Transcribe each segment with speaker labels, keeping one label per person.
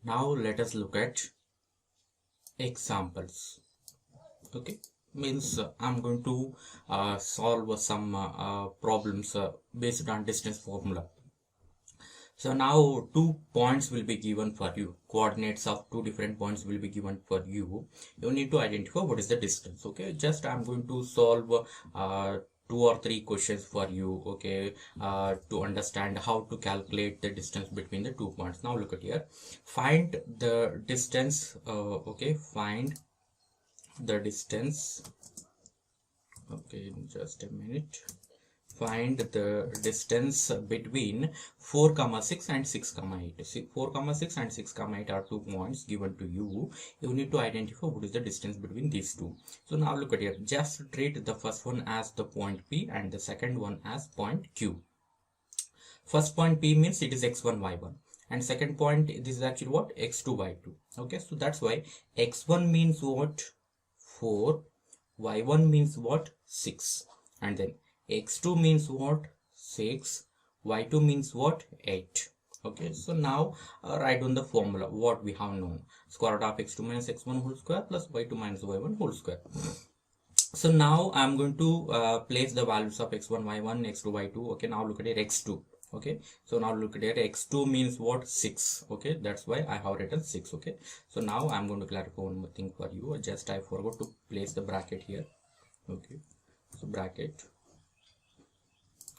Speaker 1: Now let us look at examples. Okay, means I'm going to solve some problems based on distance formula. So now two points will be given for you. Coordinates of two different points will be given for you. You need to identify what is the distance. Okay, just I'm going to solve two or three questions for you. Okay, to understand how to calculate the distance between the 2 points. Now look at here. Find the distance. Okay, find the distance. Okay, just a minute. Find the distance between 4 6 and 6 8. See, 4 6 and 6 8 are 2 points given to you. You need to identify what is the distance between these two. So now look at here. Just treat the first one as the point P and the second one as point Q. First point P means it is x1 y1, and second point, this is actually what, x2 y2. Okay, so that's why x1 means what, 4, y1 means what, 6, and then x2 means what, 6, y2 means what, 8. Okay, so now write on the formula what we have known. Square root of x2 minus x1 whole square plus y2 minus y1 whole square. So now I'm going to place the values of x1 y1 x2 y2. Okay, now look at here, x2. Okay, so now look at here, x2 means what, 6. Okay, that's why I have written 6. Okay, so now I'm going to clarify one more thing for you. Just I forgot to place the bracket here. Okay, so bracket.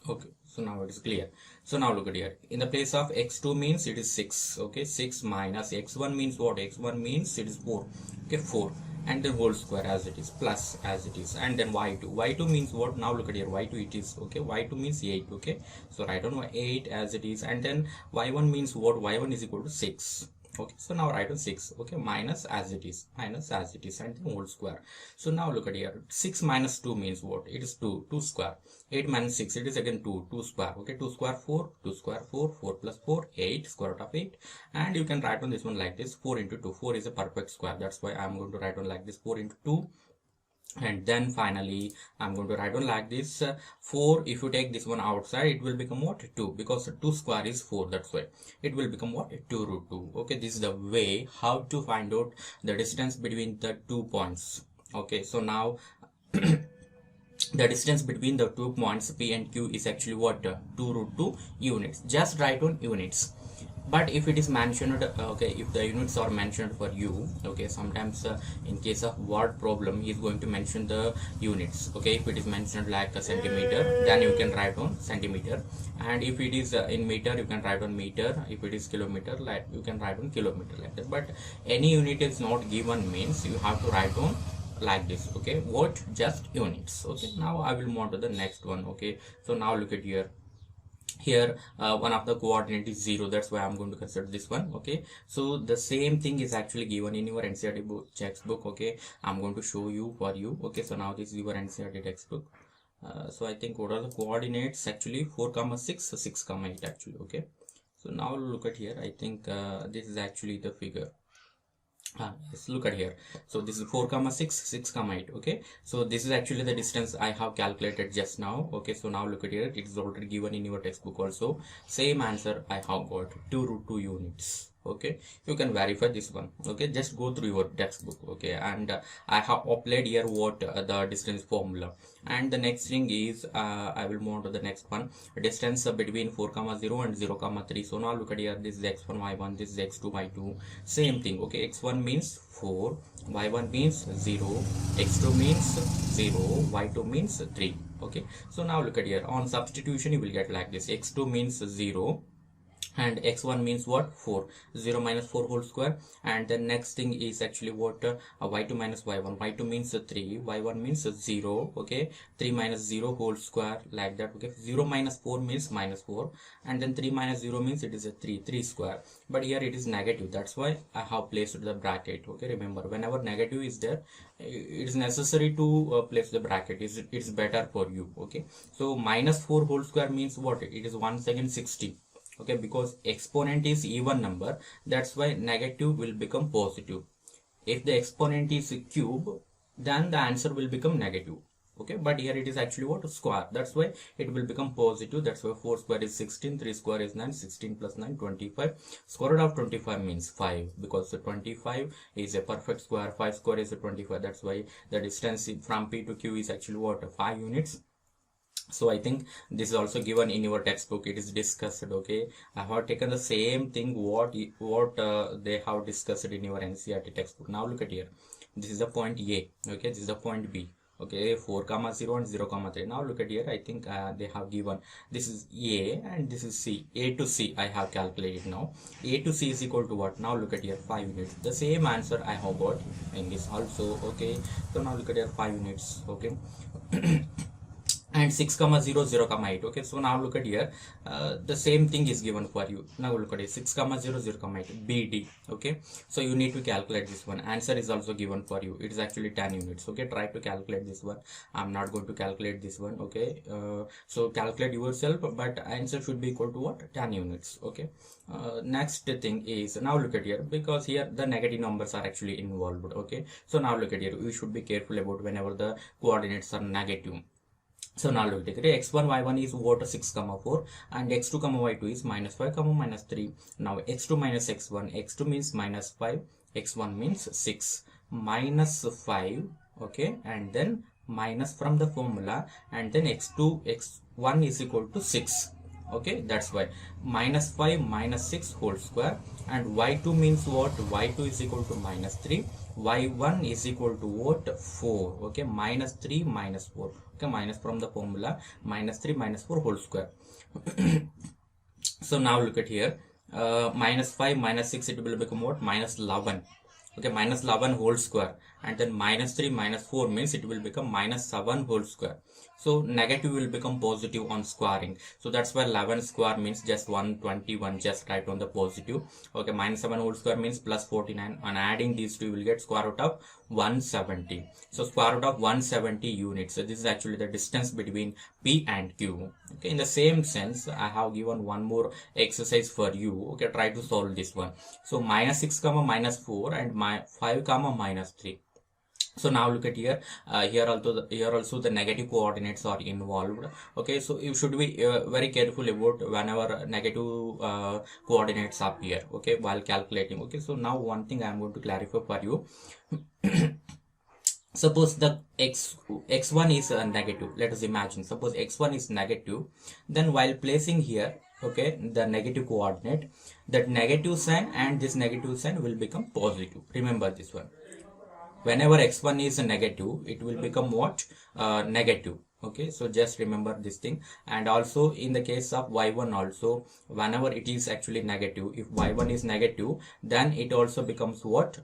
Speaker 1: Okay, so now it is clear. So now look at here, in the place of x2 means it is 6. Okay, 6 minus x1 means what, x1 means it is 4. Okay, 4, and then whole square as it is, plus as it is, and then y2 means what, now look at here, y2 it is, okay, y2 means 8. Okay, so write on 8 as it is, and then y1 means what, y1 is equal to 6. Okay, so now write on 6. Okay, minus as it is, and then whole square. So now look at here, 6 minus 2 means what, it is 2 square. 8 minus 6, it is again 2 square. Okay, 2 square 4, 2 square 4, 4 plus 4 8, square root of 8, and you can write on this one like this, 4 into 2, 4 is a perfect square. That's why I'm going to write on like this, 4 into 2. And then finally I'm going to write on like this, 4, if you take this one outside, it will become what, 2, because 2 square is 4. That's why it will become what, 2 root 2. Okay, this is the way how to find out the distance between the 2 points. Okay, so now the distance between the 2 points P and Q is actually what, 2 root 2 units. Just write on units. But if it is mentioned, okay, if the units are mentioned for you, okay, sometimes in case of word problem he is going to mention the units. Okay, if it is mentioned like a centimeter, then you can write on centimeter, and if it is in meter, you can write on meter. If it is kilometer, like you can write on kilometer, like that. But any unit is not given means you have to write on like this. Okay, what, just units. Okay, now I will move on to the next one. Okay, so now look at here. Here one of the coordinate is 0, that's why I'm going to consider this one. Okay, so the same thing is actually given in your NCERT book, textbook. Okay, I'm going to show you for you. Okay, so now this is your NCERT textbook. So I think what are the coordinates, actually 4 6, 6 8 actually. Okay, so now look at here, I think this is actually the figure. Yes, look at here. So this is 4 6, 6 8. Okay, so this is actually the distance I have calculated just now. Okay, so now look at here, it is already given in your textbook also. Same answer I have got, 2 root 2 units. Okay, you can verify this one. Okay, just go through your textbook. Okay, and I have applied here what the distance formula. And the next thing is I will move on to the next one, distance between 4 0 and 0 3. So now look at here, this is x1 y1, this is x2 y2, same thing. Okay, x1 means 4, y1 means 0, x2 means 0, y2 means 3. Okay, so now look at here, on substitution you will get like this, x2 means 0 and x1 means what, 4, 0 minus 4 whole square, and the next thing is actually what, y2 minus y1, y2 means 3, y1 means 0. Okay, 3 minus 0 whole square, like that. Okay, 0 minus 4 means minus 4, and then 3 minus 0 means it is a 3 square, but here it is negative, that's why I have placed the bracket. Okay, remember, whenever negative is there, it is necessary to place the bracket. It's better for you. Okay, so minus 4 whole square means what, it is once again 60. Okay, because exponent is even number, that's why negative will become positive. If the exponent is a cube, then the answer will become negative. okay, but here it is actually what, square, that's why it will become positive. That's why 4 square is 16, 3 square is 9, 16 plus 9 25. Square root of 25 means 5, because the 25 is a perfect square, 5 square is a 25. That's why the distance from P to Q is actually what, 5 units. So I think this is also given in your textbook, it is discussed, okay. I have taken the same thing what they have discussed in your NCERT textbook. Now look at here, this is the point A, okay, this is the point B, okay, 4 comma 0 and 0 comma 3. Now look at here, I think they have given, this is A and this is C. A to C I have calculated. Now A to C is equal to what? Now look at here, 5 units. The same answer I have got in this also, okay. So now look at here, 5 units, okay. And 6 comma 0 0 comma 8, okay. So now look at here, the same thing is given for you. Now look at it, 6 comma 0 0 comma 8 BD, okay. So you need to calculate this one. Answer is also given for you, it is actually 10 units, okay. Try to calculate this one. I'm not going to calculate this one, okay. So calculate yourself, but answer should be equal to what, 10 units, okay. Next thing is, now look at here, because here the negative numbers are actually involved, okay. So now look at here, we should be careful about whenever the coordinates are negative. So now look at it, x1 y1 is what, 6 comma 4, and x2 comma y2 is minus 5 comma minus 3. Now x2 minus x1, x2 means minus 5, x1 means 6, minus 5, okay, and then minus from the formula, and then x2 x1 is equal to 6, okay. That's why minus 5 minus 6 whole square, and y2 means what, y2 is equal to minus 3, y1 is equal to what, 4, okay, minus 3 minus 4, okay, minus from the formula, minus 3 minus 4 whole square. So now look at here, minus 5 minus 6, it will become what, minus 11, okay, minus 11 whole square, and then minus 3 minus 4 means it will become minus 7 whole square. So negative will become positive on squaring. So that's why 11 square means just 121, just write on the positive. Okay, minus 7 whole square means plus 49. On adding these two, you will get square root of 170. So square root of 170 units. So this is actually the distance between P and Q. Okay, in the same sense, I have given one more exercise for you. Okay, try to solve this one. So minus 6 comma minus 4 and 5 comma minus 3. So now look at here, here also the negative coordinates are involved, okay. So you should be very careful about whenever negative coordinates appear, okay, while calculating, okay. So now one thing I am going to clarify for you. Suppose the x1 is negative. Let us imagine, suppose x1 is negative, then while placing here, okay, the negative coordinate, that negative sign and this negative sign will become positive. Remember this one, whenever x1 is negative, it will become what, negative, okay. So just remember this thing. And also in the case of y1 also, whenever it is actually negative, if y1 is negative, then it also becomes what,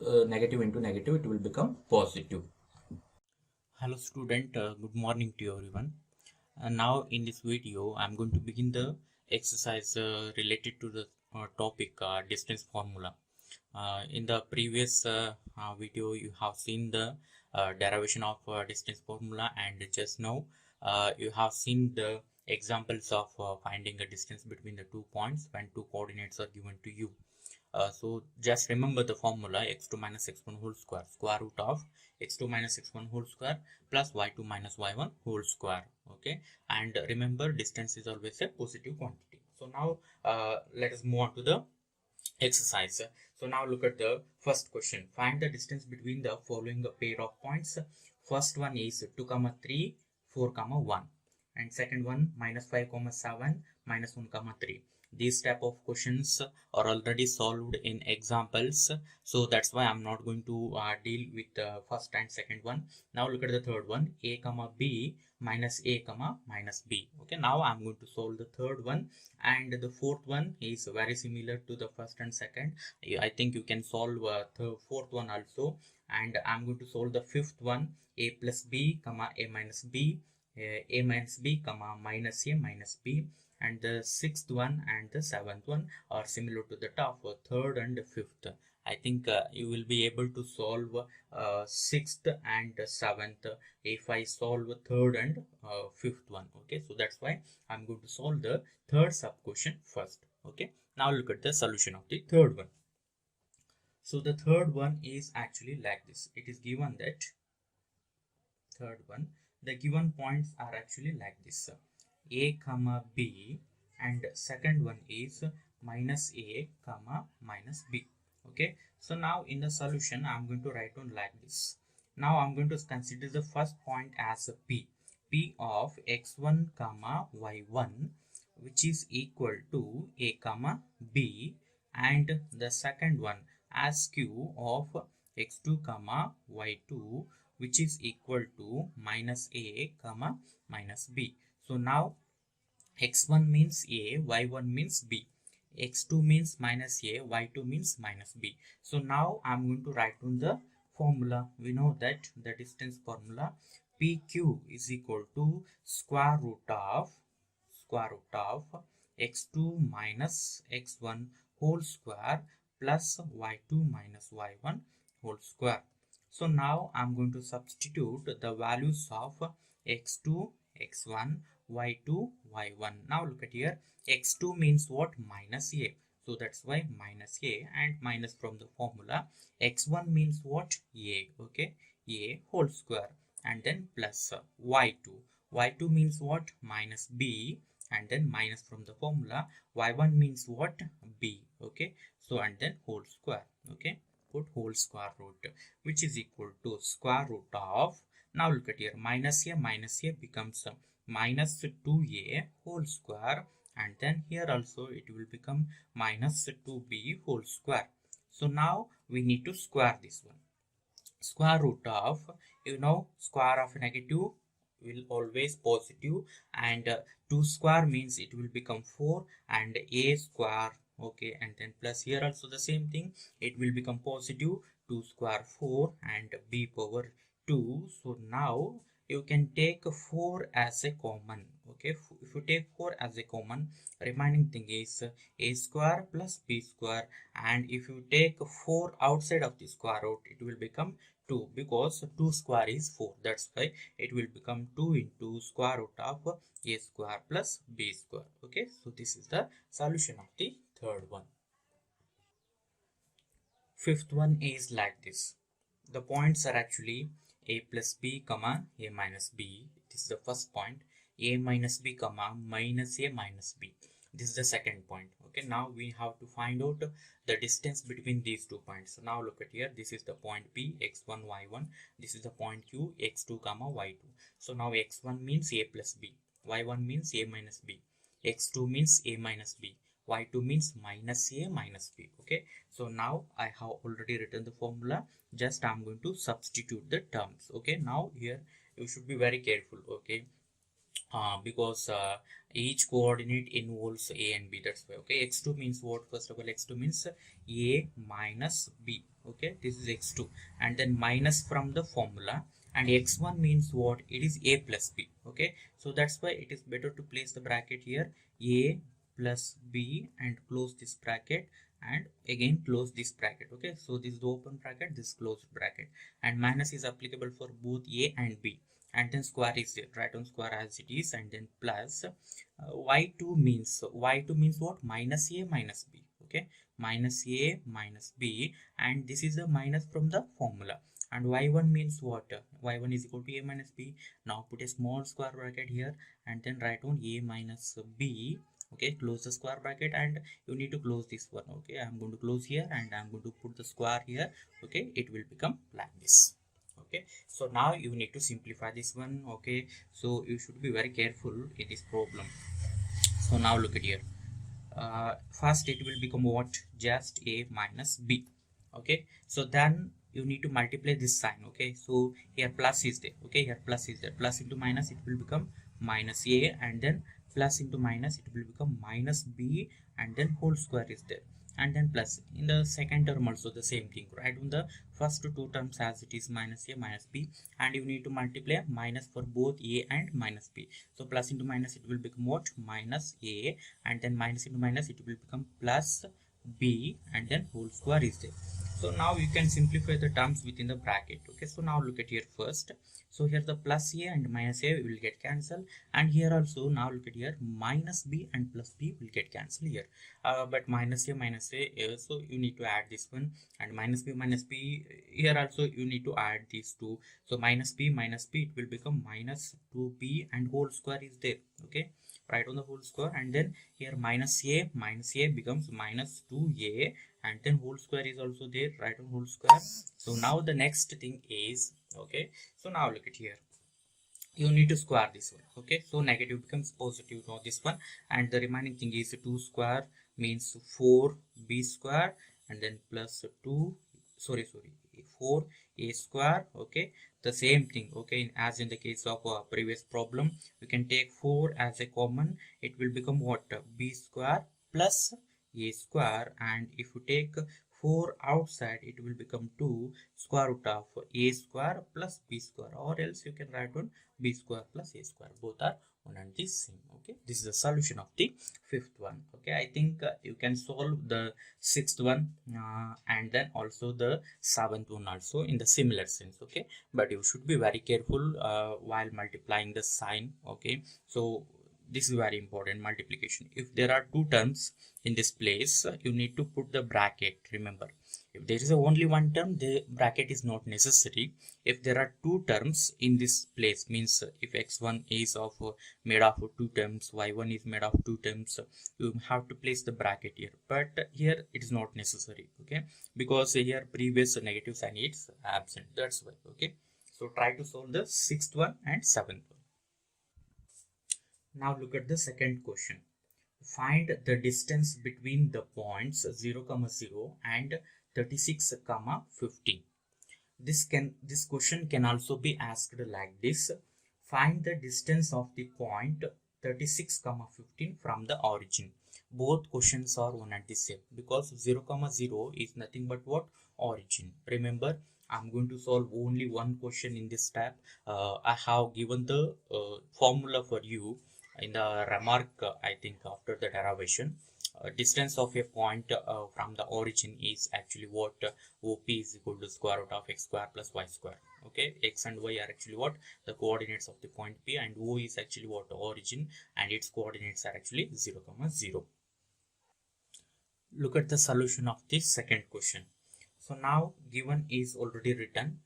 Speaker 1: negative into negative, it will become positive. Hello student, good morning to everyone. Now in this video I'm going to begin the exercise related to the topic distance formula. In the previous video you have seen the derivation of distance formula, and just now you have seen the examples of finding a distance between the 2 points when 2 coordinates are given to you. So just remember the formula, x2 minus x1 whole square, square root of x2 minus x1 whole square plus y2 minus y1 whole square, okay. And remember, distance is always a positive quantity. So now let us move on to the exercise. So now look at the first question. Find the distance between the following pair of points. First one is 2 comma 3 4 comma 1, and second one minus 5 comma 7 minus 1 comma 3. These type of questions are already solved in examples, so that's why I'm not going to deal with the first and second one. Now look at the third one, a comma b minus a comma minus b. Okay, now I'm going to solve the third one, and the fourth one is very similar to the first and second. I think you can solve the fourth one also, and I'm going to solve the fifth one, a plus b comma a minus b, a minus b comma minus a minus b. And the sixth one and the seventh one are similar to the top third and fifth. I think you will be able to solve sixth and seventh if I solve third and fifth one, okay. So that's why I'm going to solve the third sub question first, okay. Now look at the solution of the third one. So the third one is actually like this. It is given that third one, the given points are actually like this: a comma b, and second one is minus a comma minus b. Okay, so now in the solution I'm going to write down like this. Now I'm going to consider the first point as a p of x1 comma y1, which is equal to a comma b, and the second one as q of x2 comma y2, which is equal to minus a comma minus b. So now x1 means a, y1 means b, x2 means minus a, y2 means minus b. So now I'm going to write down the formula. We know that the distance formula, pq is equal to square root of x2 minus x1 whole square plus y2 minus y1 whole square. So now I'm going to substitute the values of x2, x1, y2, y1. Now look at here, x2 means what? Minus a. So that's why minus a, and minus from the formula. X1 means what? A. Okay, a whole square, and then plus y2. Y2 means what? Minus b, and then minus from the formula. Y1 means what? B. Okay, so and then whole square. Okay, put whole square root, which is equal to square root of, now look at here, minus a becomes minus 2a whole square, and then here also it will become minus 2b whole square. So now we need to square this one. Square root of, square of negative will always positive, and 2 square means it will become 4, and a square. Okay, and then plus here also the same thing, it will become positive, 2 square 4, and b power 2. So now you can take 4 as a common. Okay, if you take 4 as a common, remaining thing is a square plus b square, and if you take 4 outside of the square root, it will become 2, because 2 square is 4. That's why it will become 2 into square root of a square plus b square. Okay, so this is the solution of the third one. Fifth one is like this. The points are actually a plus b comma a minus b. This is the first point. A minus b comma minus a minus b. This is the second point. Okay, now we have to find out the distance between these 2 points. So now look at here, this is the point P, x1 y1, this is the point Q, x2 comma y2. So now x1 means a plus b, y1 means a minus b, x2 means a minus b, y2 means minus a minus b. Okay, so now I have already written the formula, just I'm going to substitute the terms. Okay, now here you should be very careful. Okay, because each coordinate involves a and b, that's why. Okay, x2 means what? First of all, x2 means a minus b. Okay, this is x2, and then minus from the formula, and x1 means what? It is a plus b. Okay, so that's why it is better to place the bracket here, a plus b, and close this bracket, and again close this bracket. Okay, so this is the open bracket, this closed bracket, and minus is applicable for both a and b, and then square is there, write down square as it is, and then plus y2 means what? Minus a minus b. Okay, minus a minus b, and this is the minus from the formula. And y1 means what? Y1 is equal to a minus b. Now put a small square bracket here, and then write down a minus b. Okay, close the square bracket, and you need to close this one. Okay, I'm going to close here, and I'm going to put the square here. Okay, it will become like this. Okay, so now you need to simplify this one. Okay, so you should be very careful in this problem. So now look at here, first it will become what? Just a minus b. Okay, so then you need to multiply this sign. Okay, so here plus is there. Okay, here plus is there, plus into minus, it will become minus a, and then plus into minus, it will become minus b, and then whole square is there, and then plus in the second term also the same thing. Write on the first 2 terms as it is, minus a minus b, and you need to multiply minus for both a and minus b. So plus into minus, it will become what? Minus a, and then minus into minus, it will become plus b, and then whole square is there. So now you can simplify the terms within the bracket. Okay, so now look at here first. So here the plus a and minus a will get cancelled, and here also now look at here minus b and plus b will get cancelled here. But minus a, so you need to add this one, and minus b here also you need to add these two. So minus b, it will become minus 2b and whole square is there. Okay, write on the whole square, and then here minus a becomes minus 2a, and then whole square is also there, write on whole square. So now the next thing is, okay, so now look at here, you need to square this one. Okay, so negative becomes positive now this one, and the remaining thing is 2 square means 4b square, and then plus 2, sorry 4a square. Okay, the same thing. Okay, as in the case of previous problem, we can take 4 as a common, it will become what, b square plus a square, and if you take 4 outside, it will become 2 square root of a square plus b square, or else you can write on b square plus a square. Both are one and the same. Okay, this is the solution of the fifth one. Okay, I think you can solve the sixth one and then also the seventh one also in the similar sense. Okay, but you should be very careful while multiplying the sign. Okay, so this is very important, multiplication. If there are two terms in this place, you need to put the bracket. Remember, if there is only one term, the bracket is not necessary. If there are two terms in this place, means if x1 is of made of two terms, y1 is made of two terms, you have to place the bracket here. But here it is not necessary. Okay, because here previous negative sign is absent. That's why. Okay, so try to solve the sixth one and seventh one. Now look at the second question. Find the distance between the points 0, 0 and 36, 15. This question can also be asked like this. Find the distance of the point 36, 15 from the origin. Both questions are one and the same, because 0, 0 is nothing but what? Origin. Remember, I'm going to solve only one question in this tab. I have given the formula for you in the remark, I think after the derivation. Distance of a point from the origin is actually what? OP is equal to square root of x square plus y square. Okay, x and y are actually what? The coordinates of the point P, and O is actually what? Origin, and its coordinates are actually 0, 0. Look at the solution of the second question. So now given is already written,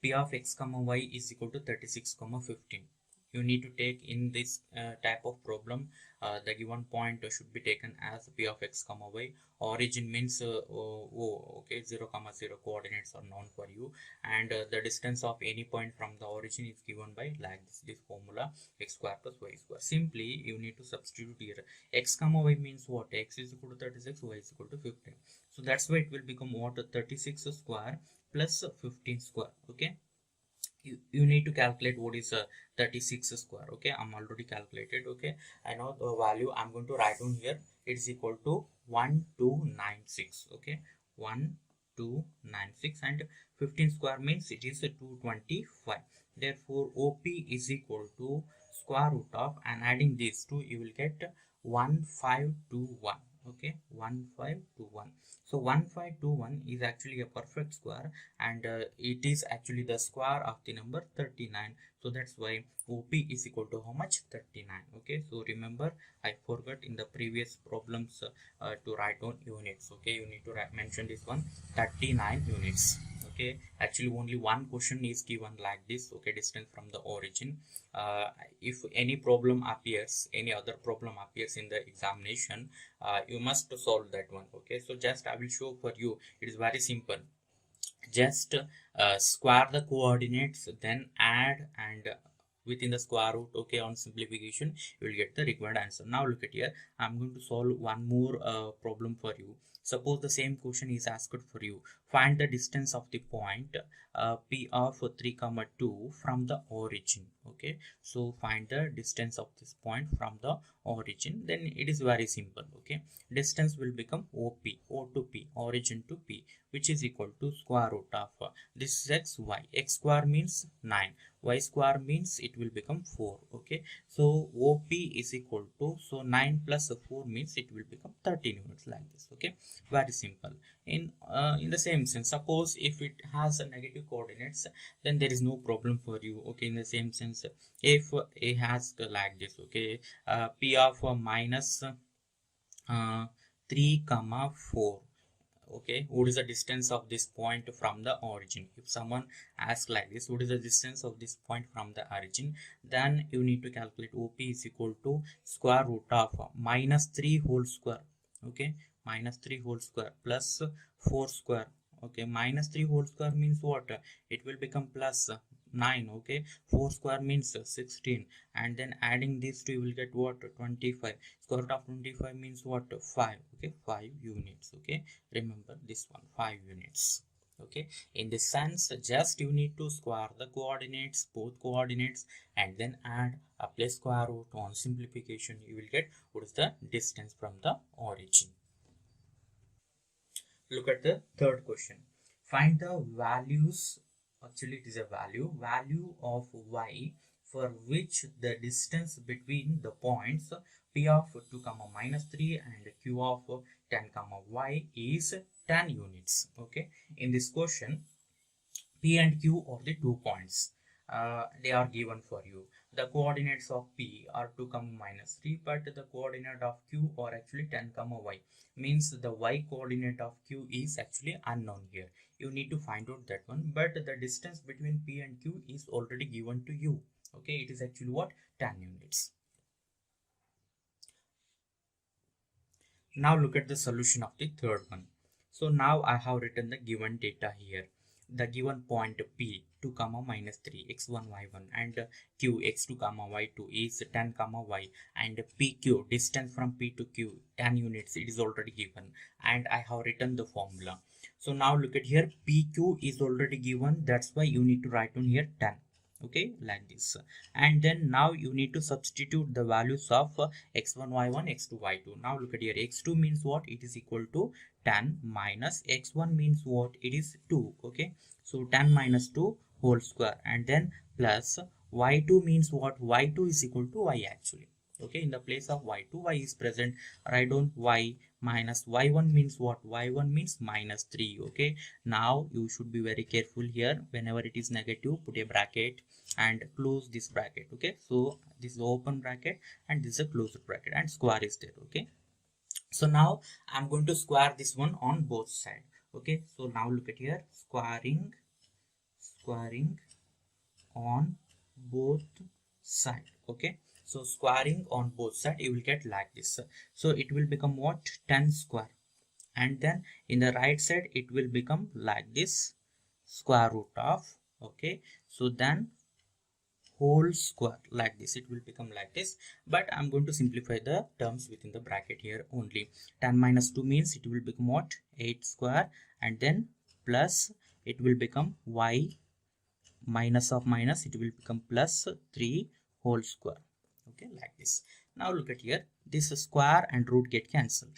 Speaker 1: P of x y is equal to 36, 15. You need to take in this type of problem, the given point should be taken as P of x y. Origin means okay, 0, 0 coordinates are known for you, and the distance of any point from the origin is given by like this formula, x square plus y square. Simply you need to substitute here. X y means what? X is equal to 36, y is equal to 15. So that's why it will become what? 36 square plus 15 square. Okay, you need to calculate what is 36 square. Okay, I'm already calculated. Okay, I know the value. I'm going to write down here. It's equal to 1296. Okay, 1296, and 15 square means it is 225. Therefore OP is equal to square root of, and adding these two you will get 1521. Okay, 1521. So 1521 is actually a perfect square, and it is actually the square of the number 39. So that's why OP is equal to how much? 39. Okay, so remember, I forgot in the previous problems to write down units. Okay, you need to mention this one, 39 units. Okay, actually only one question is given like this. Okay, distance from the origin. If any problem appears, any other problem appears in the examination, you must solve that one. Okay, so just I will show for you. It is very simple. Just square the coordinates, then add, and within the square root, okay, on simplification you will get the required answer. Now look at here, I'm going to solve one more problem for you. Suppose the same question is asked for you. Find the distance of the point P of 3, 2 from the origin. Okay, so find the distance of this point from the origin. Then it is very simple. Okay, distance will become OP, O to P, origin to P, which is equal to square root of this is x, y. X square means 9, y square means it will become 4. Okay, so OP is equal to, so 9 plus 4 means it will become 13 units, like this. Okay, very simple. In the same sense, suppose if it has a negative coordinates, then there is no problem for you. Okay, in the same sense, if it has like this, okay, p of minus 3 comma 4. Okay, what is the distance of this point from the origin? If someone asks like this, what is the distance of this point from the origin, then you need to calculate OP is equal to square root of minus 3 whole square. Okay, minus 3 whole square plus 4 square. Okay, minus 3 whole square means what? It will become plus 9. Okay, 4 square means 16, and then adding these two you will get what? 25. Square root of 25 means what? 5. Okay, 5 units. Okay, remember this one, 5 units. Okay, in this sense, just you need to square the coordinates, both coordinates, and then add, apply square root. On simplification you will get what is the distance from the origin. Look at the third question. Find the values, actually it is a value of y for which the distance between the points p of 2 comma minus 3 and q of 10 comma y is 10 units. Okay, in this question, P and Q are the 2 points. They are given for you. The coordinates of P are 2 comma minus 3, but the coordinate of Q are actually 10 comma y. Means the y coordinate of Q is actually unknown here. You need to find out that one, but the distance between P and Q is already given to you. Okay, it is actually what? 10 units. Now look at the solution of the third one. So now I have written the given data here. The given point P 2 comma minus 3 x1 y1 and Q x2 comma y2 is 10 comma y, and PQ distance from P to Q 10 units, it is already given, and I have written the formula. So now look at here, PQ is already given, that's why you need to write on here 10. Okay, like this, and then now you need to substitute the values of x1 y1 x2 y2. Now look at here, x2 means what? It is equal to 10 minus x1 means what? It is 2. Okay, so 10 minus 2 whole square, and then plus y2 means what? Y2 is equal to y actually. Okay, in the place of y2, y is present, write down y minus y1 means what? Y1 means minus 3. Okay, now you should be very careful here. Whenever it is negative, put a bracket and close this bracket. Okay, so this is open bracket and this is a closed bracket, and square is there. Okay, so now I'm going to square this one on both sides. Okay, so now look at here, squaring on both sides. Okay, so squaring on both sides, you will get like this. So it will become what? 10 square, and then in the right side it will become like this, square root of, okay, so then whole square, like this it will become like this. But I'm going to simplify the terms within the bracket here only. 10 minus 2 means it will become what? 8 square, and then plus it will become y minus of minus, it will become plus 3 whole square. Okay, like this. Now look at here, this square and root get cancelled.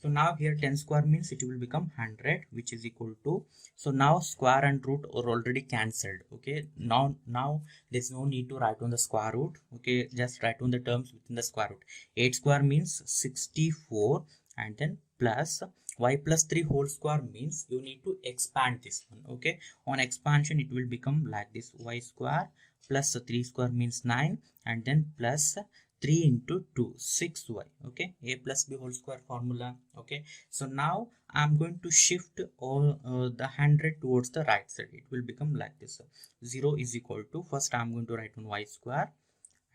Speaker 1: So now here 10 square means it will become 100, which is equal to, so now square and root are already cancelled. Okay, now there's no need to write on the square root. Okay, just write on the terms within the square root. 8 square means 64, and then plus y plus 3 whole square means you need to expand this one. Okay, on expansion it will become like this, y square plus 3 square means 9, and then plus 3 into 2, 6y. Okay, a plus b whole square formula. Okay, so now I'm going to shift all the 100 towards the right side. It will become like this. 0 is equal to, first I'm going to write on y square,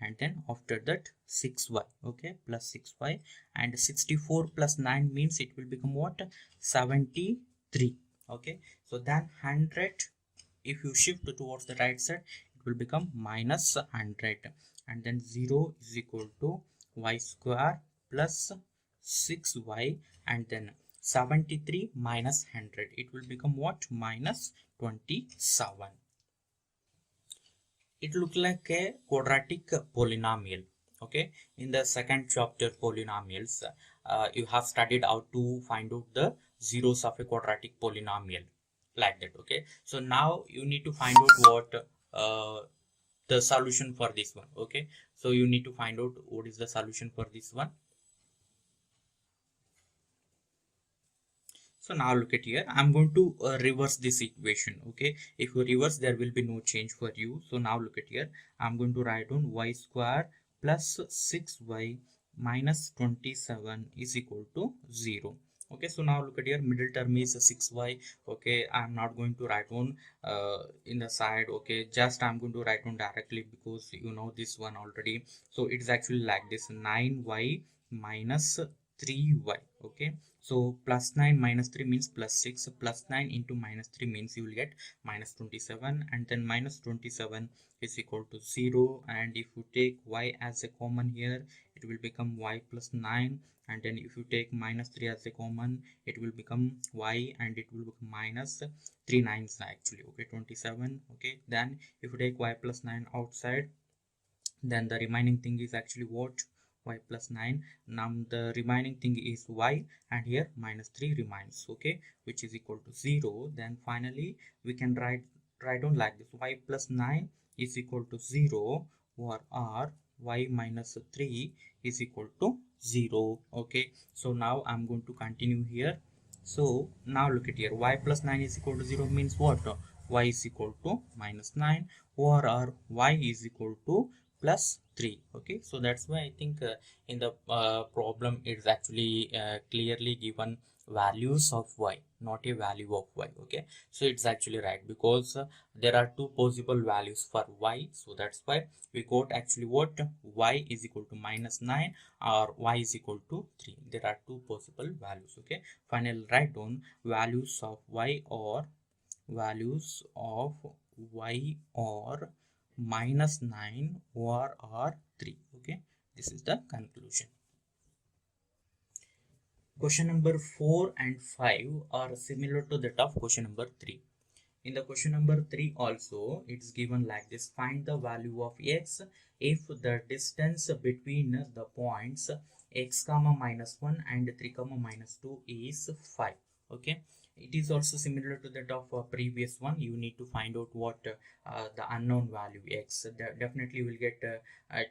Speaker 1: and then after that 6y. Okay, plus 6y, and 64 plus 9 means it will become what? 73. Okay, so then 100, if you shift towards the right side, it will become minus 100, and then 0 is equal to y square plus 6y, and then 73 minus 100, it will become what? Minus 27. It looks like a quadratic polynomial. Okay, in the second chapter polynomials, you have studied how to find out the zeros of a quadratic polynomial, like that. Okay, so now you need to find out what the solution for this one. Okay, so you need to find out what is the solution for this one. So now look at here, I'm going to reverse this equation. Okay, if you reverse, there will be no change for you. So now look at here, I'm going to write on y square plus 6y minus 27 is equal to 0. Okay, so now look at here, middle term is 6y. Okay, I'm not going to write on in the side. Okay, just I'm going to write on directly because you know this one already. So it's actually like this, 9y minus 3y. Okay, so plus 9 minus 3 means plus 6, plus 9 into minus 3 means you will get minus 27, and then minus 27 is equal to 0, and if you take y as a common here, it will become y plus 9, and then if you take minus 3 as a common, it will become y, and it will become minus 3 nines actually. Okay, 27. Okay, then if you take y plus 9 outside, then the remaining thing is actually what? Y plus 9. Now the remaining thing is y, and here minus 3 remains. Okay, which is equal to 0. Then finally we can write on like this, y plus 9 is equal to 0, or y minus 3 is equal to 0. Okay, so now I'm going to continue here. So now look at here, y plus 9 is equal to 0 means what? Y is equal to minus 9, or y is equal to plus 3. Okay, so that's why I think in the problem it's actually clearly given values of y, not a value of y. Okay, so it's actually right, because there are two possible values for y, so that's why we got actually what? Y is equal to minus 9 or y is equal to 3. There are two possible values. Okay, finally write down values of y, or values of y or minus 9 or 3. Okay, this is the conclusion. Question number 4 and 5 are similar to that of question number 3. In the question number 3 also, it's given like this, find the value of x if the distance between the points x comma minus 1 and 3 comma minus 2 is 5. Okay, it is also similar to that of previous one. You need to find out what the unknown value x. Definitely will get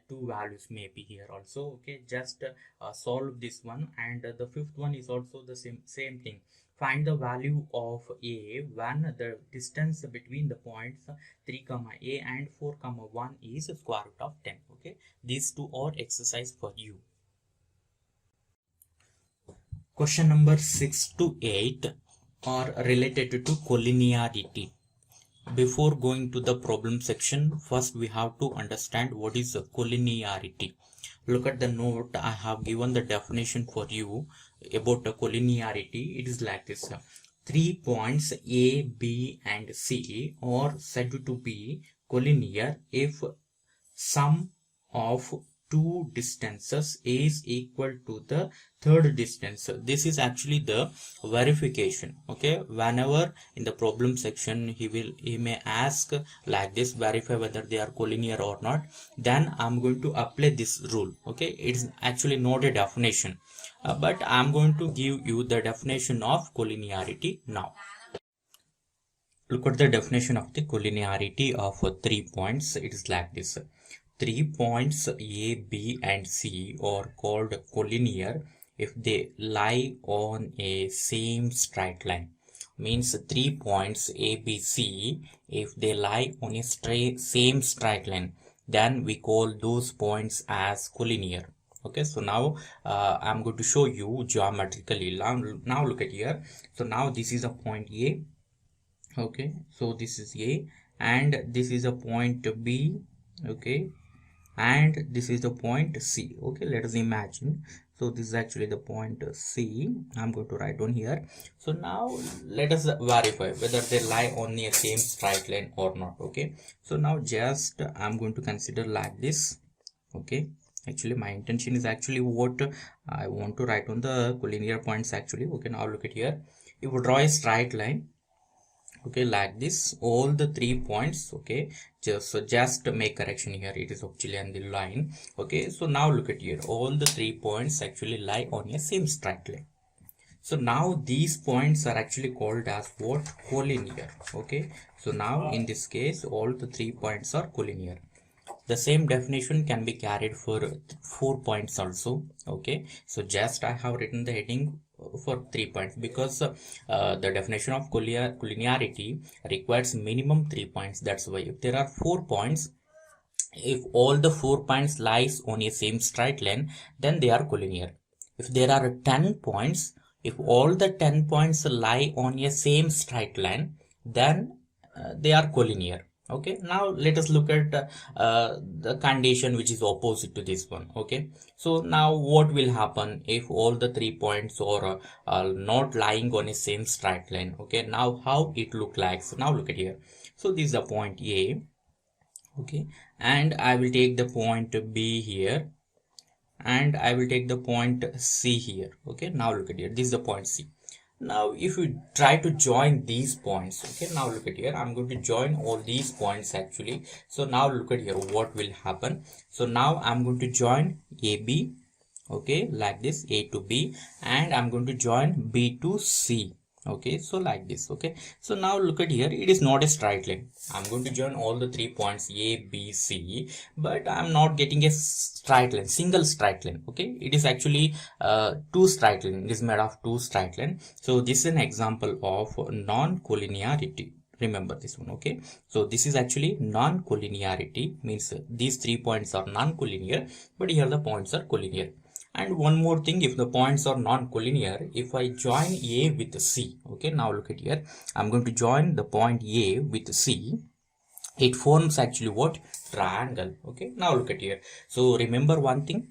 Speaker 1: two values maybe here also. Okay, just solve this one, and the fifth one is also the same thing. Find the value of a when the distance between the points 3 comma a and 4 comma 1 is square root of 10. Okay, these two are exercise for you. Question number 6 to 8 are related to collinearity. Before going to the problem section, first we have to understand what is collinearity. Look at the note, I have given the definition for you about the collinearity. It is like this: 3 points A, B and C are said to be collinear if sum of two distances is equal to the third distance. This is actually the verification. Okay, whenever in the problem section he may ask like this, verify whether they are collinear or not, then I'm going to apply this rule. Okay, it's actually not a definition, but I'm going to give you the definition of collinearity now. Look at the definition of the collinearity of 3 points. It is like this: 3 points A, B and C are called collinear if they lie on a same straight line. Means 3 points A, B, C, if they lie on a same straight line, then we call those points as collinear. Okay, so now I'm going to show you geometrically. Now look at here. So now this is a point A. Okay, so this is A, and this is a point B. Okay, and this is the point C. Okay, let us imagine. So this is actually the point C. I'm going to write on here. So now let us verify whether they lie on the same straight line or not. Okay, so now just I'm going to consider like this. Okay, actually my intention is actually what I want to write on the collinear points actually. Okay, now look at here. If you draw a straight line, okay, like this, all the 3 points. Okay, just make correction here, it is actually on the line. Okay, so now look at here, all the 3 points actually lie on a same straight line. So now these points are actually called as what? Collinear. Okay, so now in this case all the 3 points are collinear. The same definition can be carried for 4 points also. Okay, so just I have written the heading for 3 points because the definition of collinearity requires minimum 3 points. That's why if there are 4 points, if all the 4 points lies on a same straight line, then they are collinear. If there are 10 points, if all the 10 points lie on a same straight line, then they are collinear. Okay, now let us look at the condition which is opposite to this one. Okay, so now what will happen if all the 3 points are not lying on a same straight line? Okay, now how it look like? So now look at here. So this is the point A. Okay, and I will take the point B here, and I will take the point C here. Okay, now look at here, this is the point C. Now if you try to join these points, okay, now look at here, I'm going to join all these points actually. So now look at here what will happen. So now I'm going to join AB, okay, like this, A to B, and I'm going to join B to C. Okay, so like this. Okay, so now look at here, it is not a straight line. I'm going to join all the 3 points A, B, C, but I'm not getting a straight line, single straight line. Okay, it is actually 2 straight line. It is made of 2 straight line. So this is an example of non-collinearity. Remember this one. Okay, so this is actually non-collinearity, means these 3 points are non-collinear, but here the points are collinear. And one more thing, if the points are non-collinear, if I join A with C, okay, now look at here, I'm going to join the point A with C, it forms actually what? Triangle. Okay, now look at here. So remember one thing,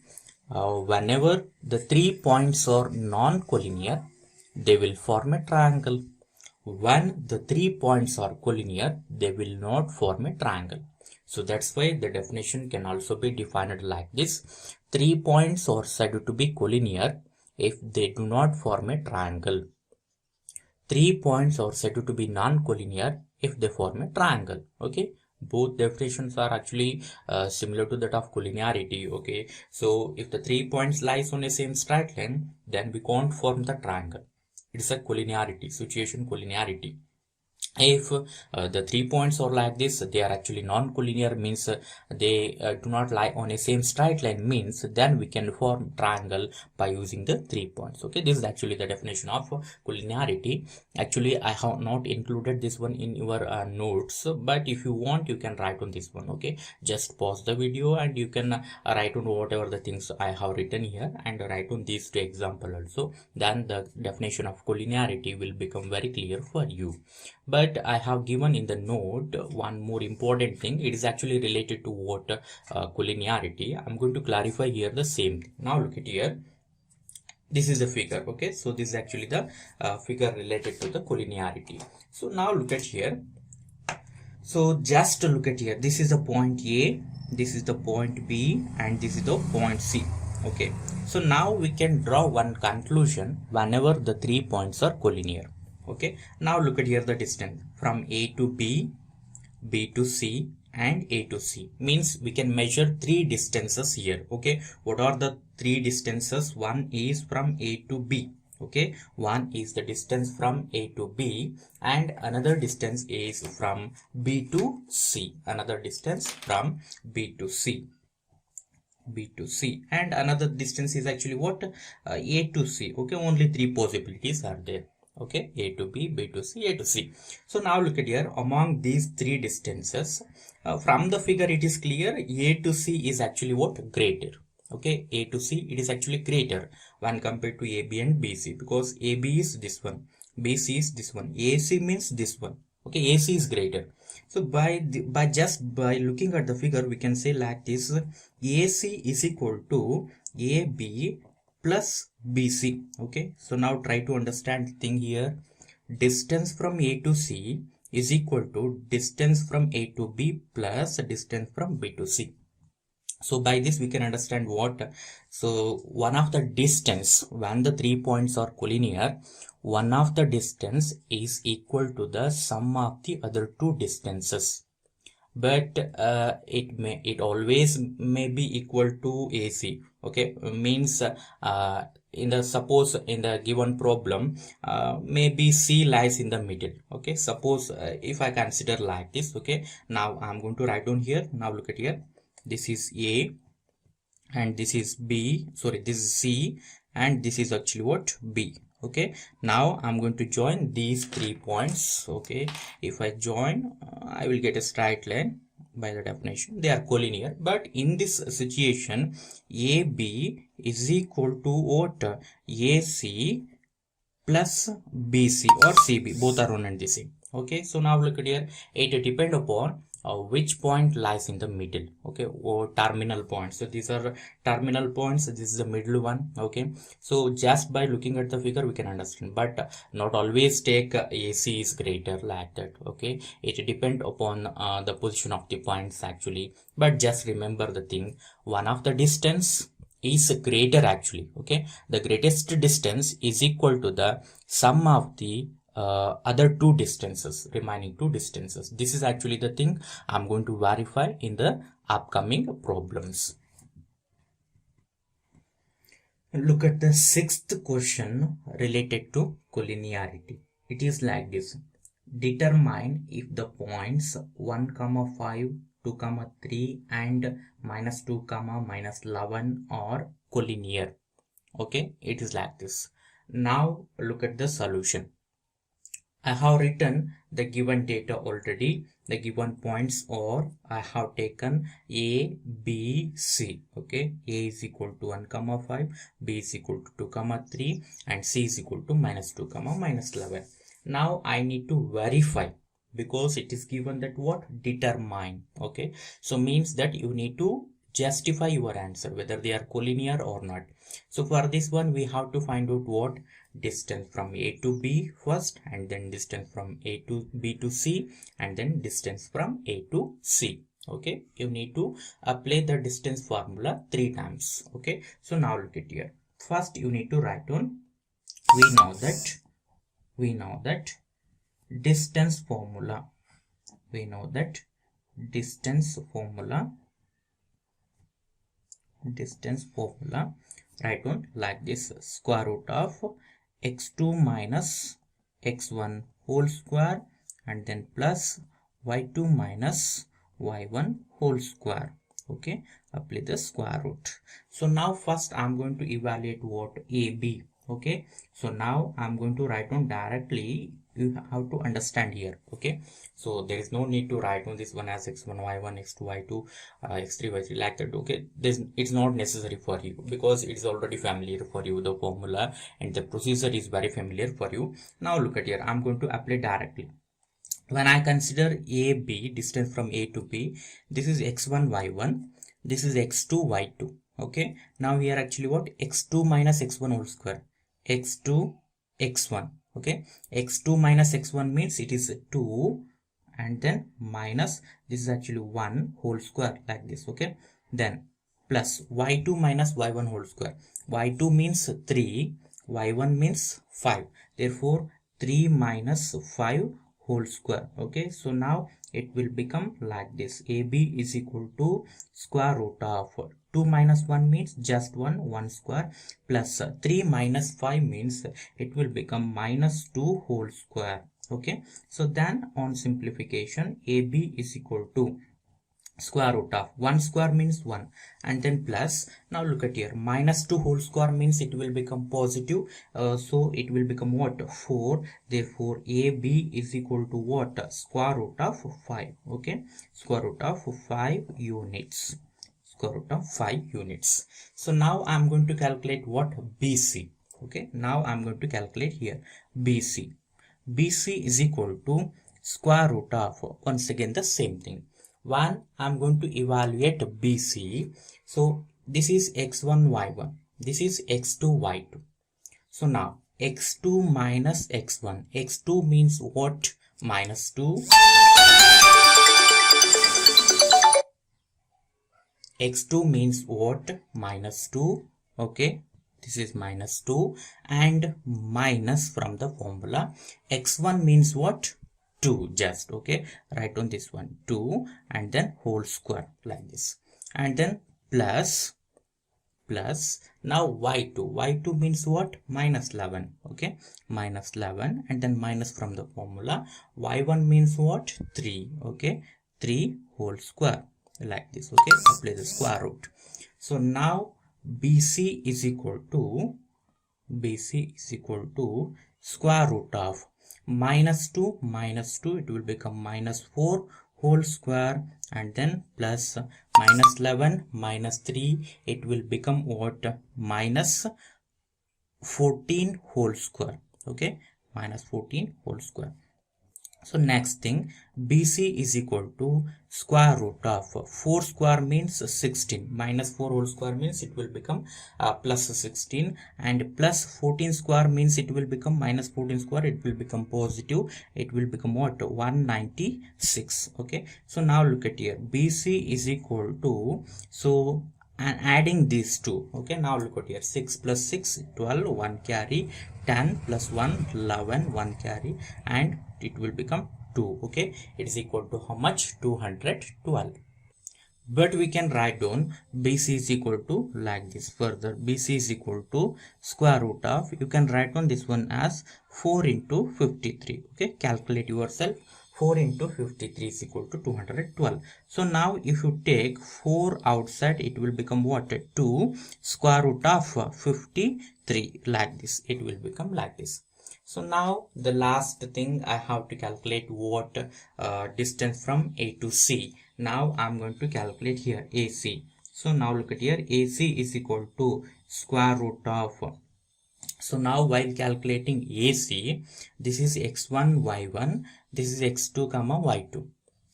Speaker 1: whenever the 3 points are non-collinear, they will form a triangle. When the 3 points are collinear, they will not form a triangle. So that's why the definition can also be defined like this. 3 points are said to be collinear if they do not form a triangle. 3 points are said to be non-collinear if they form a triangle. Okay, both definitions are actually similar to that of collinearity. Okay, so if the 3 points lies on a same straight line, then we can't form the triangle. It is a collinearity situation, collinearity. If the 3 points are like this, they are actually non-collinear, means they do not lie on a same straight line, means then we can form triangle by using the 3 points. Okay, this is actually the definition of collinearity. Actually I have not included this one in your notes, but if you want you can write on this one. Okay, just pause the video and you can write on whatever the things I have written here, and write on these 2 example also, then the definition of collinearity will become very clear for you. But I have given in the note one more important thing. It is actually related to what collinearity. I'm going to clarify here the same thing. Now look at here. This is the figure. Okay, so this is actually the figure related to the collinearity. So now look at here. So just look at here. This is the point A, this is the point B, and this is the point C. Okay, so now we can draw one conclusion whenever the 3 points are collinear. Okay, now look at here the distance from A to B, B to C, and A to C, means we can measure 3 distances here. Okay, what are the 3 distances? One is from A to B. Okay, one is the distance from A to B, and another distance is from B to C. Another distance from B to C. B to C, and another distance is actually what? A to C. Okay, only 3 possibilities are there. Okay, A to B, B to C, A to C. So now look at here, among these 3 distances, from the figure it is clear A to C is actually what? Greater. Okay, A to C, it is actually greater when compared to AB and BC, because AB is this one, BC is this one, AC means this one. Okay, AC is greater. So by looking at the figure, we can say like this: AC is equal to AB plus BC. Okay, so now try to understand the thing here. Distance from A to C is equal to distance from A to B plus distance from B to C. So by this we can understand what? So one of the distance, when the 3 points are collinear, one of the distance is equal to the sum of the other 2 distances. But it always may be equal to AC. Okay, means suppose in the given problem, maybe C lies in the middle. Okay, suppose if I consider like this. Okay, now I'm going to write down here. Now look at here, this is A and this is B, sorry, this is C, and this is actually what, B. Okay, now I'm going to join these 3 points. Okay, if I join, I will get a straight line. By the definition, they are collinear, but in this situation, AB is equal to what, AC plus BC or CB, both are one and the same. Okay, so now look at here, it depends upon which point lies in the middle. Okay, or terminal points. So these are terminal points, this is the middle one. Okay, so just by looking at the figure we can understand, but not always take AC is greater like that. Okay, it depends upon the position of the points actually, but just remember the thing, one of the distance is greater actually. Okay, the greatest distance is equal to the sum of the other 2 distances, remaining 2 distances. This is actually the thing I'm going to verify in the upcoming problems. Look at the 6th question related to collinearity. It is like this: determine if the points 1, 5, 2, 3 and -2, -11 are collinear. Okay, it is like this. Now look at the solution. I have written the given data already. The given points are, I have taken A, B, C. Okay, A is equal to 1, 5, B is equal to 2, 3 and C is equal to -2, -11. Now I need to verify, because it is given that what, determine. Okay, so means that you need to justify your answer whether they are collinear or not. So for this one we have to find out what, distance from A to B first, and then distance from A to B to C, and then distance from A to C. Okay, you need to apply the distance formula 3 times. Okay, so now look at here. First you need to write down, we know that distance formula, write down like this: square root of x2 minus x1 whole square, and then plus y2 minus y1 whole square. Okay, apply the square root. So now first I'm going to evaluate what, AB. Okay, so now I'm going to write down directly, you have to understand here. Okay, so there is no need to write down this one as x1 y1 x2 y2 x3 y3 like that. Okay, it's not necessary for you, because it's already familiar for you, the formula and the procedure is very familiar for you. Now look at here, I'm going to apply directly. When I consider AB, distance from A to B, this is x1 y1, this is x2 y2. Okay, now here actually what, x2 minus x1 whole square, x2 x1. Okay, x2 minus x1 means it is 2, and then minus, this is actually 1 whole square like this. Okay, then plus y2 minus y1 whole square, y2 means 3, y1 means 5, therefore 3 minus 5 whole square. Okay, so now it will become like this: AB is equal to square root of 2 minus 1 means just 1 square, plus 3 minus 5 means it will become -2 whole square. Okay, so then on simplification, AB is equal to square root of 1 square means 1, and then plus, now look at here, -2 whole square means it will become positive, so it will become what, 4, therefore AB is equal to what, square root of 5. Okay, square root of 5 units, square root of 5 units. So now I'm going to calculate what, BC. Okay, now I'm going to calculate here BC. BC is equal to square root of, once again the same thing, when I'm going to evaluate BC, so this is x1 y1, this is x2 y2. So now x2 minus x1, x2 means what, -2, x2 means what, -2. Okay, this is -2, and minus from the formula, x1 means what, 2 just. Okay, write on this one 2, and then whole square like this, and then plus plus now y2 means what? Minus 11. Okay, minus 11, and then minus from the formula. Y1 means what? 3. Okay, 3 whole square, like this. Okay, apply the square root. So now BC is equal to square root of minus 2 minus 2, it will become minus 4 whole square, and then plus minus 11 minus 3, it will become what? Minus 14 whole square. Okay, minus 14 whole square. So next thing, BC is equal to square root of 4 square means 16, minus 4 whole square means it will become plus 16, and plus 14 square means it will become minus 14 square, it will become positive, it will become what? 196. Okay, so now look at here, BC is equal to, so and adding these two. Okay, now look at here, 6 plus 6 12, 1 carry, 10 plus 1 11, 1 carry, and it will become 2. Okay, it is equal to how much? 212. But we can write down BC is equal to like this. Further, BC is equal to square root of, you can write down this one as 4 into 53. Okay, calculate yourself. 4 into 53 is equal to 212. So now if you take 4 outside, it will become what? 2 square root of 53, like this. It will become like this. So now the last thing, I have to calculate what distance from A to C. Now I'm going to calculate here AC. So now look at here, AC is equal to square root of, so now while calculating AC, this is x1 y1, this is x2 comma y2.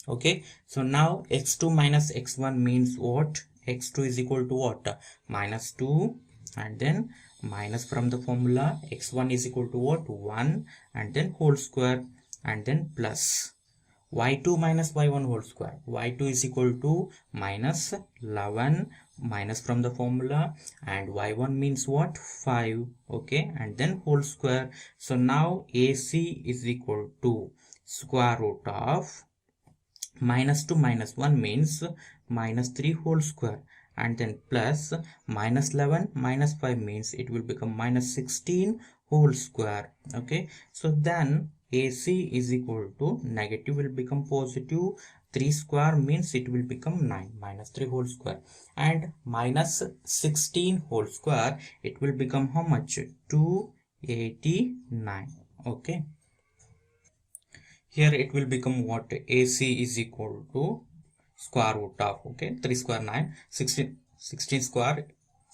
Speaker 1: Okay, so now x2 minus x1 means what? X2 is equal to what? Minus 2, and then minus from the formula, x1 is equal to what? 1, and then whole square, and then plus y2 minus y1 whole square. Y2 is equal to minus 11, minus from the formula, and y1 means what? 5. Okay, and then whole square. So now AC is equal to square root of minus 2 minus 1 means minus 3 whole square, and then plus minus 11 minus 5 means it will become minus 16 whole square. Okay, so then AC is equal to negative will become positive, 3 square means it will become 9, minus 3 whole square, and minus 16 whole square, it will become how much? 289. Okay, here it will become what? AC is equal to square root of, okay, 3 square 9, 16 square,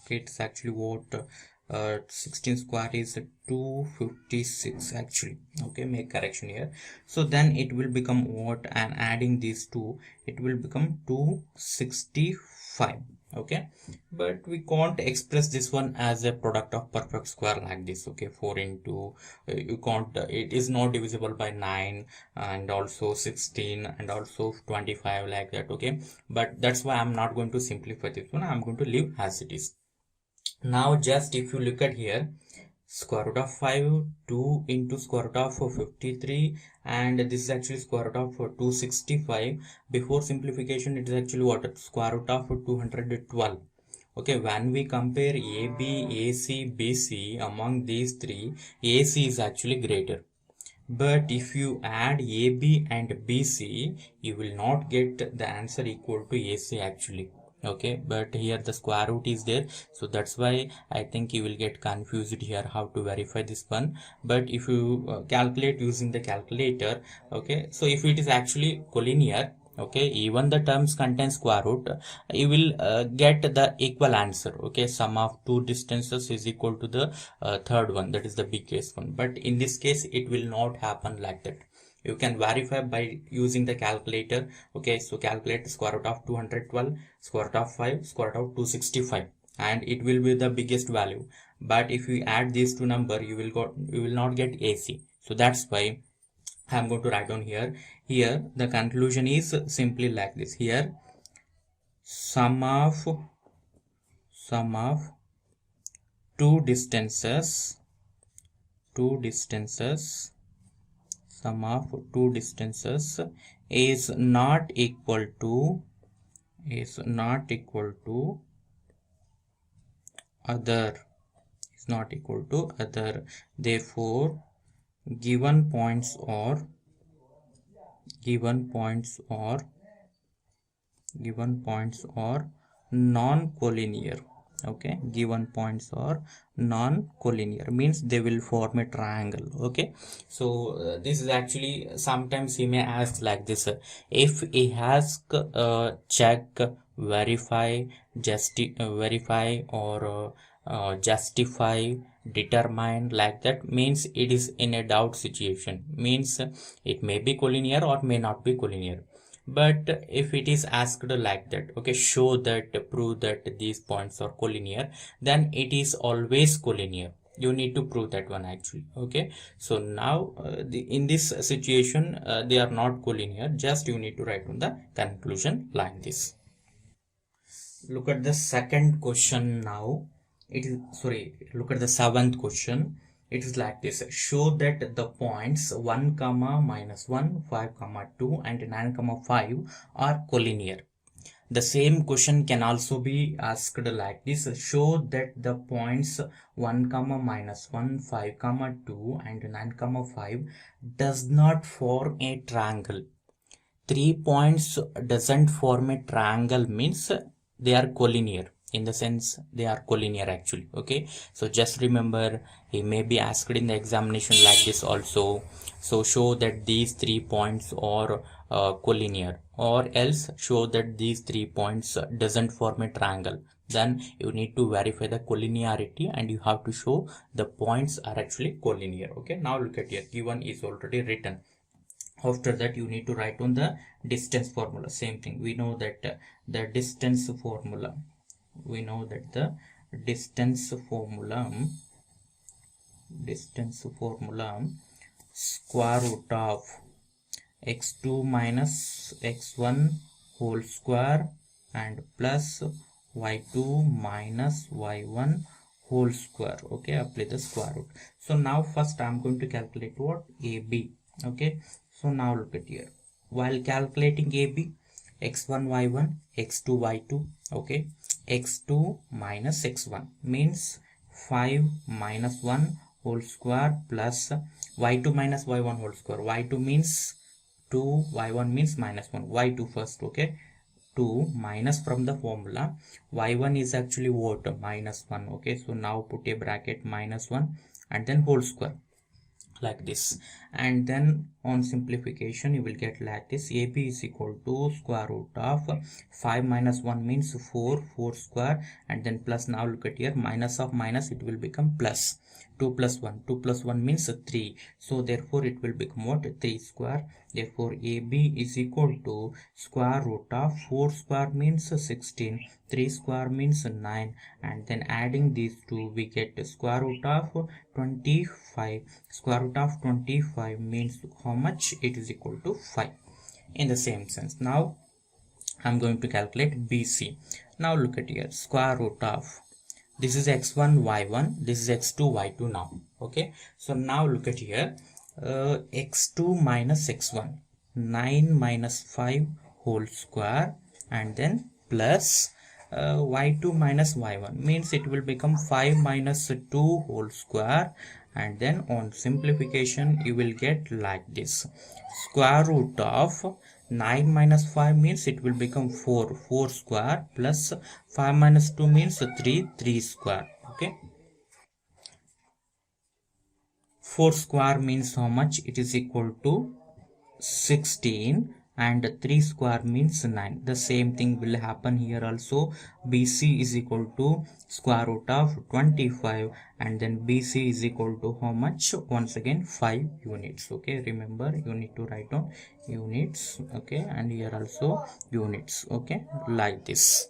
Speaker 1: okay, it's actually what? 16 square is 256 actually. Okay, make correction here. So then it will become what? And adding these two, it will become 265. Okay, but we can't express this one as a product of perfect square like this. Okay, 4 into you can't, it is not divisible by 9 and also 16 and also 25 like that. Okay, but that's why I'm not going to simplify this one, I'm going to leave as it is. Now just if you look at here, square root of 5, 2 into square root of 53, and this is actually square root of 265. Before simplification, it is actually what? Square root of 212. Okay, when we compare AB, AC, BC, among these three, AC is actually greater. But if you add AB and BC, you will not get the answer equal to AC actually. Okay, but here the square root is there, so that's why I think you will get confused here how to verify this one. But if you calculate using the calculator, okay, so if it is actually collinear, okay, even the terms contain square root, you will get the equal answer. Okay, sum of two distances is equal to the third one, that is the biggest one. But in this case it will not happen like that. You can verify by using the calculator. Okay, so calculate square root of 212, square root of 5, square root of 265, and it will be the biggest value. But if you add these two number, you will not get AC. So that's why I'm going to write down here. Here the conclusion is simply like this. Here sum of two distances sum of two distances is not equal to other is not equal to other. Therefore given points or non-collinear. Okay, given points are non-collinear means they will form a triangle. Okay, so this is actually sometimes he may ask like this, if he has check, verify, verify or justify, determine, like that means it is in a doubt situation, means it may be collinear or may not be collinear. But if it is asked like that, okay, show that, prove that these points are collinear, then it is always collinear. You need to prove that one actually. Okay, so now in this situation they are not collinear, just you need to write on the conclusion like this. Look at the second question now. It is, sorry, look at the seventh question. It is like this: show that the points 1 comma minus 1, 5 comma 2 and 9 comma 5 are collinear. The same question can also be asked like this: show that the points 1 comma minus 1, 5 comma 2 and 9 comma 5 does not form a triangle. 3 points doesn't form a triangle means they are collinear, in the sense they are collinear actually. Okay, so just remember, he may be asked in the examination like this also. So show that these 3 points are collinear, or else show that these 3 points doesn't form a triangle. Then you need to verify the collinearity and you have to show the points are actually collinear. Okay, now look at here, given is already written. After that you need to write on the distance formula. Same thing, we know that the distance formula, square root of x2 minus x1 whole square and plus y2 minus y1 whole square. Okay, apply the square root. So now first I'm going to calculate what? AB. Okay, so now look at here, while calculating AB, x1 y1, x2 y2. Okay, x2 minus x1 means 5 minus 1 whole square plus y2 minus y1 whole square. Y2 means 2, y1 means minus 1. Y2 first. Okay, 2 minus from the formula, y1 is actually what? Minus 1. Okay, so now put a bracket minus 1 and then whole square like this, and then on simplification you will get like this: AB is equal to square root of 5 minus 1 means 4 square, and then plus. Now look at here, minus of minus, it will become plus. 2 plus 1 means 3, so therefore it will become what? 3 square. Therefore AB is equal to square root of 4 square means 16, 3 square means 9, and then adding these two we get square root of 25. Square root of 25 means how much? It is equal to 5. In the same sense, now I'm going to calculate BC. Now look at here, square root of, this is x1 y1, this is x2 y2 now. Okay, so now look at here, x2 minus x1, 9 minus 5 whole square, and then plus y2 minus y1 means it will become 5 minus 2 whole square, and then on simplification you will get like this: square root of 9 minus 5 means it will become 4 square plus 5 minus 2 means 3 square. Okay, 4 square means how much? It is equal to 16, and 3 square means 9. The same thing will happen here also. BC is equal to square root of 25, and then BC is equal to how much? Once again 5 units. Okay, remember you need to write down units. Okay, and here also units. Okay, like this.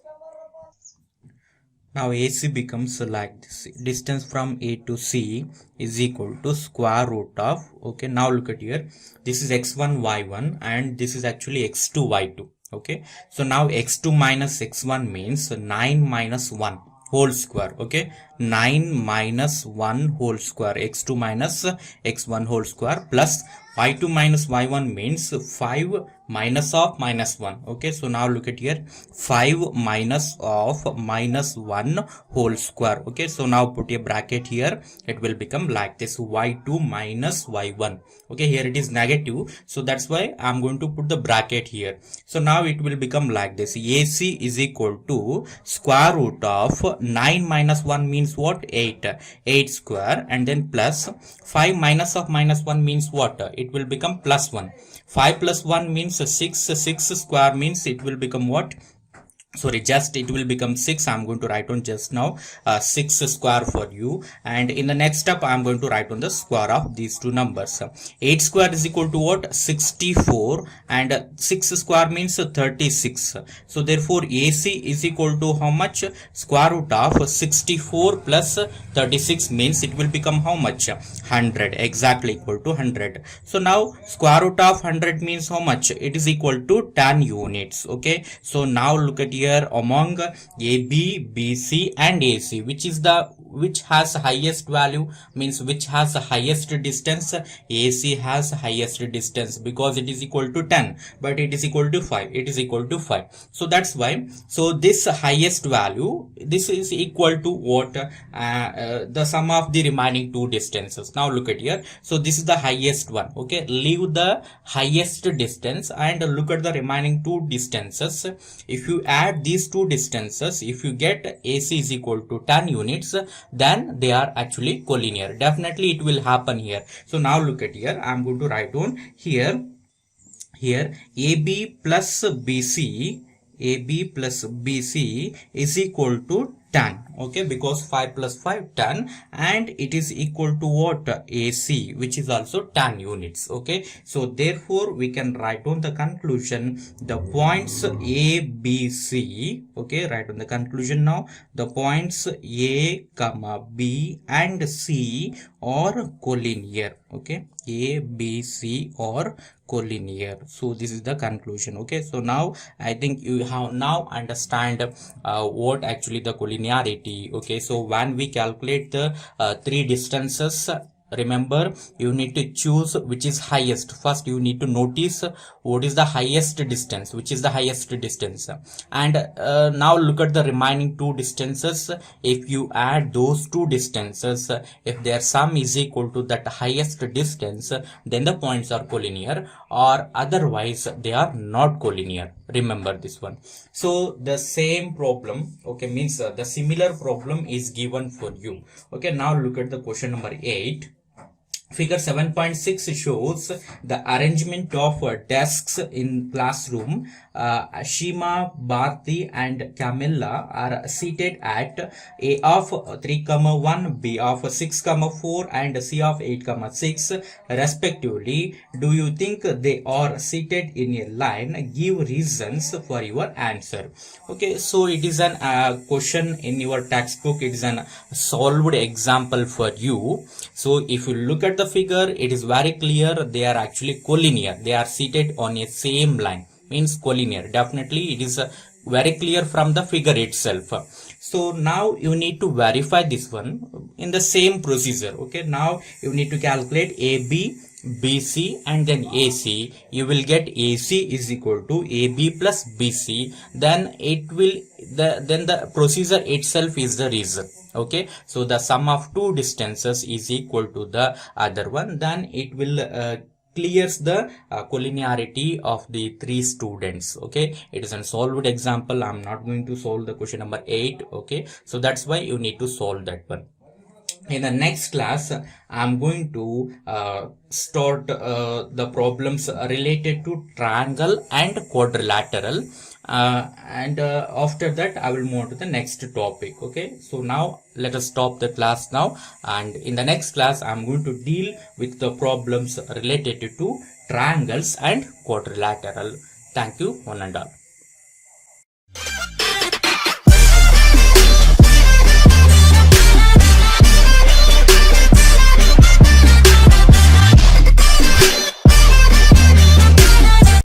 Speaker 1: Now AC becomes like this: distance from A to C is equal to square root of, okay, now look at here, this is x1 y1 and this is actually x2 y2. Okay, so now x2 minus x1 means 9 minus 1 whole square. Okay, 9 minus 1 whole square, x2 minus x1 whole square, plus y2 minus y1 means 5 minus of minus 1. Okay, so now look at here, 5 minus of minus 1 whole square. Okay, so now put a bracket here, it will become like this, y2 minus y1. Okay, here it is negative, so that's why I'm going to put the bracket here. So now it will become like this, AC is equal to square root of 9 minus 1 means what, 8 square, and then plus 5 minus of minus 1 means what, it will become plus 1. 5 plus 1 means 6 square means it will become what, sorry, just it will become 6. I'm going to write on just now 6 square for you, and in the next step I'm going to write on the square of these two numbers. 8 square is equal to what, 64, and 6 square means 36. So therefore AC is equal to how much, square root of 64 plus 36 means it will become how much, 100, exactly equal to 100. So now square root of 100 means how much, it is equal to 10 units. Okay, so now look at here, among AB, BC and AC, which has highest value, means which has the highest distance. AC has highest distance because it is equal to 10, but it is equal to 5, it is equal to 5. So that's why, so this highest value, this is equal to what, the sum of the remaining two distances. Now look at here, so this is the highest one. Okay, leave the highest distance and look at the remaining two distances. If you add these two distances, if you get AC is equal to 10 units, then they are actually collinear. Definitely it will happen here. So now look at here, I'm going to write down here AB plus BC is equal to 10. Okay, because 5 plus 5, 10, and it is equal to what, AC, which is also 10 units. Okay, so therefore we can write down the conclusion, the points A, B, C. Okay, write down the conclusion now, the points A, B and C are collinear. Okay, A, B, C or collinear. So this is the conclusion. Okay, so now I think you have now understand what actually the collinearity. Okay, so when we calculate the three distances, remember you need to choose which is highest. First you need to notice what is the highest distance, which is the highest distance, and now look at the remaining two distances. If you add those two distances, if their sum is equal to that highest distance, then the points are collinear, or otherwise they are not collinear. Remember this one. So the same problem, okay, means the similar problem is given for you. Okay, now look at the question number 8. Figure 7.6 shows the arrangement of desks in classroom. Shima, Bharti and Camilla are seated at A of 3,1, B of 6,4 and C of 8,6 respectively. Do you think they are seated in a line? Give reasons for your answer. Okay, so it is an question in your textbook. It is an solved example for you. So if you look at the figure, it is very clear they are actually collinear. They are seated on a same line, means collinear. Definitely it is very clear from the figure itself. So now you need to verify this one in the same procedure. Okay, now you need to calculate AB, BC and then AC. You will get AC is equal to AB plus BC. Then it will then the procedure itself is the reason. Okay, so the sum of two distances is equal to the other one, then it will clears the collinearity of the three students. Okay, it is a solved example. I'm not going to solve the question number 8. Okay, so that's why you need to solve that one. In the next class, I'm going to start the problems related to triangle and quadrilateral. And after that I will move on to the next topic. Okay, so now let us stop the class now, and in the next class I'm going to deal with the problems related to triangles and quadrilateral. Thank you, one and all.